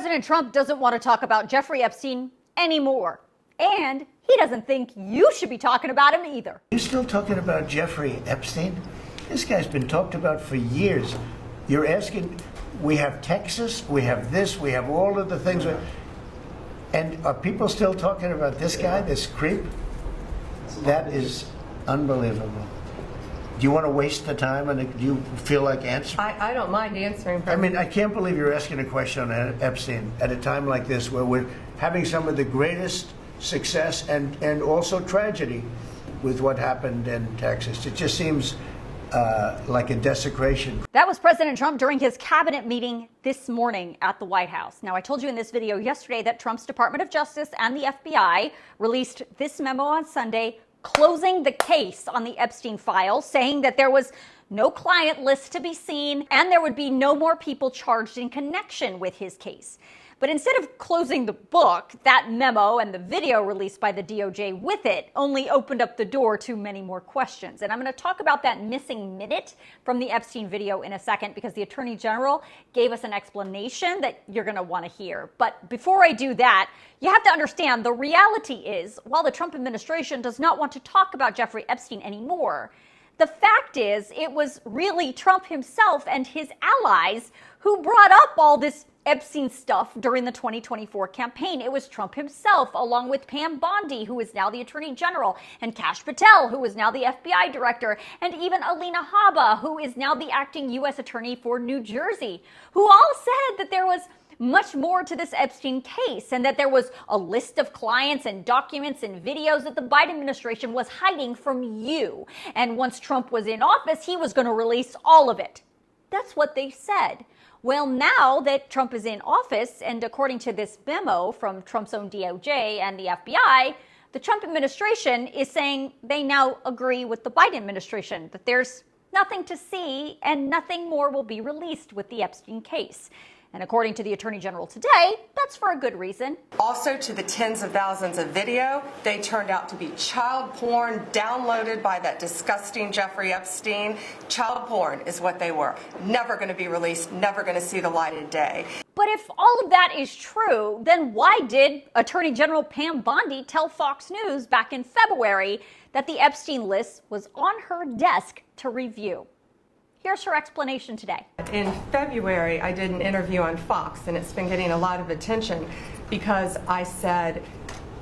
President Trump doesn't want to talk about Jeffrey Epstein anymore. And he doesn't think you should be talking about him either. You're still talking about Jeffrey Epstein? This guy's been talked about for years. You're asking, we have Texas, we have this, we have all of the things. And are people still talking about this guy, this creep? That is unbelievable. Do you want to waste the time, and do you feel like answering? I don't mind answering. I mean, I can't believe you're asking a question on Epstein at a time like this, where we're having some of the greatest success and also tragedy with what happened in Texas. It just seems like a desecration. That was President Trump during his cabinet meeting this morning at the White House. Now, I told you in this video yesterday that Trump's Department of Justice and the FBI released this memo on Sunday closing the case on the Epstein files, saying that there was no client list to be seen and there would be no more people charged in connection with his case. But instead of closing the book, that memo and the video released by the DOJ with it only opened up the door to many more questions. And I'm going to talk about that missing minute from the Epstein video in a second, because the Attorney General gave us an explanation that you're going to want to hear. But before I do that, you have to understand the reality is, while the Trump administration does not want to talk about Jeffrey Epstein anymore, the fact is it was really Trump himself and his allies who brought up all this Epstein stuff during the 2024 campaign. It was Trump himself, along with Pam Bondi, who is now the Attorney General, and Kash Patel, who is now the FBI Director, and even Alina Habba, who is now the acting U.S. Attorney for New Jersey, who all said that there was much more to this Epstein case, and that there was a list of clients and documents and videos that the Biden administration was hiding from you. And once Trump was in office, he was going to release all of it. That's what they said. Well, now that Trump is in office, and according to this memo from Trump's own DOJ and the FBI, the Trump administration is saying they now agree with the Biden administration that there's nothing to see and nothing more will be released with the Epstein case. And according to the Attorney General today, that's for a good reason. Also, to the tens of thousands of video, they turned out to be child porn downloaded by that disgusting Jeffrey Epstein. Child porn is what they were. Never going to be released, never going to see the light of day. But if all of that is true, then why did Attorney General Pam Bondi tell Fox News back in February that the Epstein list was on her desk to review? Here's her explanation today. In February, I did an interview on Fox, and it's been getting a lot of attention because I said,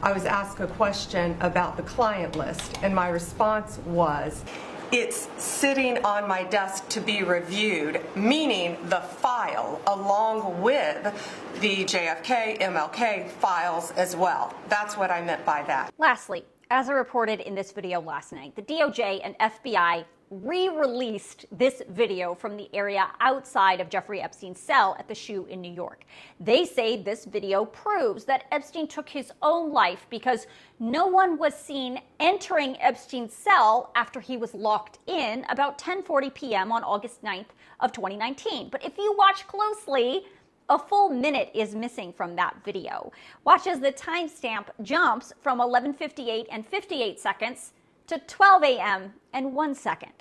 I was asked a question about the client list, and my response was, it's sitting on my desk to be reviewed, meaning the file along with the JFK, MLK files as well. That's what I meant by that. Lastly, as I reported in this video last night, the DOJ and FBI re-released this video from the area outside of Jeffrey Epstein's cell at the Shoe in New York. They say this video proves that Epstein took his own life because no one was seen entering Epstein's cell after he was locked in about 10:40 p.m. on August 9th of 2019. But if you watch closely, a full minute is missing from that video. Watch as the timestamp jumps from 11:58 and 58 seconds to 12 a.m. and 1 second.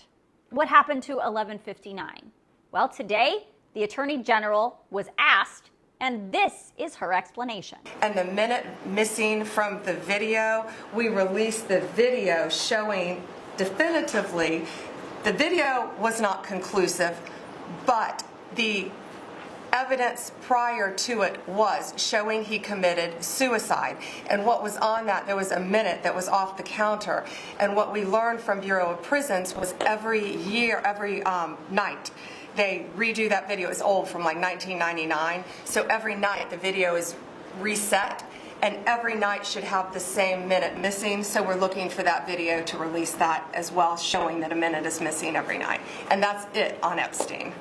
What happened to 11:59? Well, today, the Attorney General was asked, and this is her explanation. And the minute missing from the video, we released the video showing definitively the video was not conclusive, but the evidence prior to it was showing he committed suicide. And what was on that, there was a minute that was off the counter. And what we learned from Bureau of Prisons was every night, they redo that video. It's old, from like 1999. So every night the video is reset, and every night should have the same minute missing. So we're looking for that video to release that as well, showing that a minute is missing every night. And that's it on Epstein.